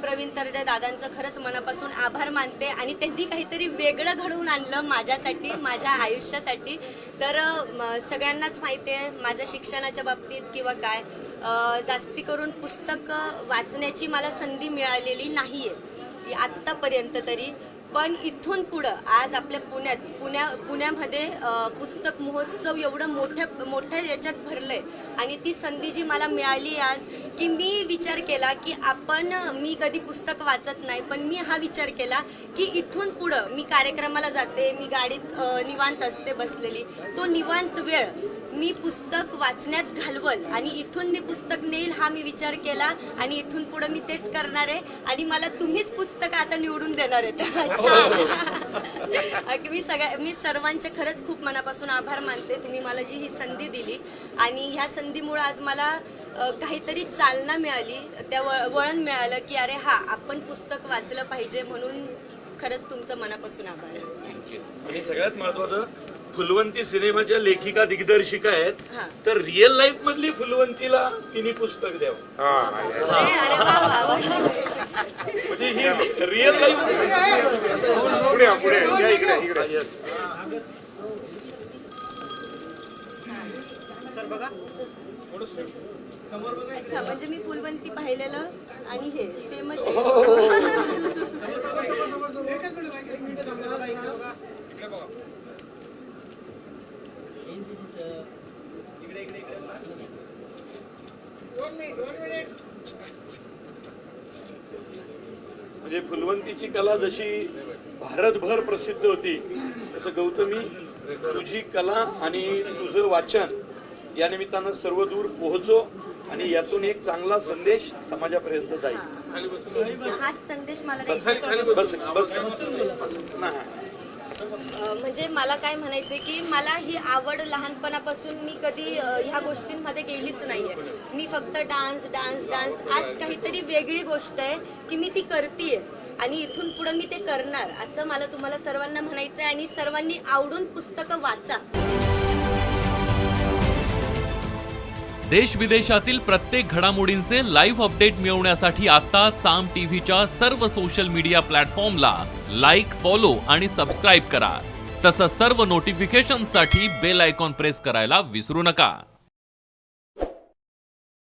प्रवीण तरडे दादांचं खरंच मनापासून आभार मानते आणि त्यांनी काहीतरी वेगळं घडवून आणलं माझ्यासाठी, माझ्या आयुष्यासाठी. तर सगळ्यांनाच माहिती आहे माझ्या शिक्षणाच्या बाबतीत किंवा काय जास्ती करून पुस्तक वाचण्याची मला संधी मिळालेली नाही आहे आत्तापर्यंत तरी. पण इथून पुढं आज आपल्या पुण्यामध्ये पुस्तक महोत्सव एवढं मोठ्या याच्यात भरलंय आणि ती संधी जी मला मिळाली आज की मी विचार केला की मी कधी पुस्तक वाचत नाही, पण मी हा विचार केला की इथून पुढं मी कार्यक्रमाला जाते, मी गाडीत निवांत असते बसलेली, तो निवांत वेळ मी पुस्तक वाचण्यात घालवल आणि इथून मी पुस्तक नेईल हा मी विचार केला आणि इथून पुढे मी तेच करणार आहे आणि मला तुम्हीच पुस्तक आता निवडून देणार आहेत. मी सर्वांचे खरंच खूप मनापासून आभार मानते. तुम्ही मला जी ही संधी दिली आणि ह्या संधीमुळे आज मला काहीतरी चालना मिळाली, त्या वळण मिळालं की अरे हा आपण पुस्तक वाचलं पाहिजे. म्हणून खरंच तुमचं मनापासून आभार. आणि सगळ्यात महत्वाचं फुलवंती सिनेमाच्या लेखिका दिग्दर्शिका आहेत, तर रिअल लाईफ मधली फुलवंतीला तिने पुस्तक द्यावं म्हणजे ही रिअल लाईफ. अच्छा, म्हणजे मी फुलवंती पाहिलेलं आणि हे सेमच म्हणजे फुलवंतीची कला जशी भारतभर प्रसिद्ध होती तसं गौतमी तुझी कला आणि तुझं वाचन या निमित्तानं सर्व दूर पोहोचो आणि यातून एक चांगला संदेश समाजापर्यंत जाईल. हाच संदेश मला म्हणजे मला काय म्हणायचंय की मला ही आवड लहानपणापासून मी कधी ह्या गोष्टींमध्ये गेलीच नाहीये. मी फक्त डान्स डान्स डान्स. आज काहीतरी वेगळी गोष्ट आहे की मी ती करतेय आणि इथून पुढे मी ते करणार असं मला तुम्हाला सर्वांना म्हणायचंय. आणि सर्वांनी आवडून पुस्तकं वाचा. देश विदेशातील प्रत्येक घडामोडींचे लाईव्ह अपडेट मिळवण्यासाठी आता साम टीव्हीच्या सर्व सोशल मीडिया प्लॅटफॉर्मला लाईक, फॉलो आणि सबस्क्राईब करा. तसंच सर्व नोटिफिकेशनसाठी बेल आयकॉन प्रेस करायला विसरू नका.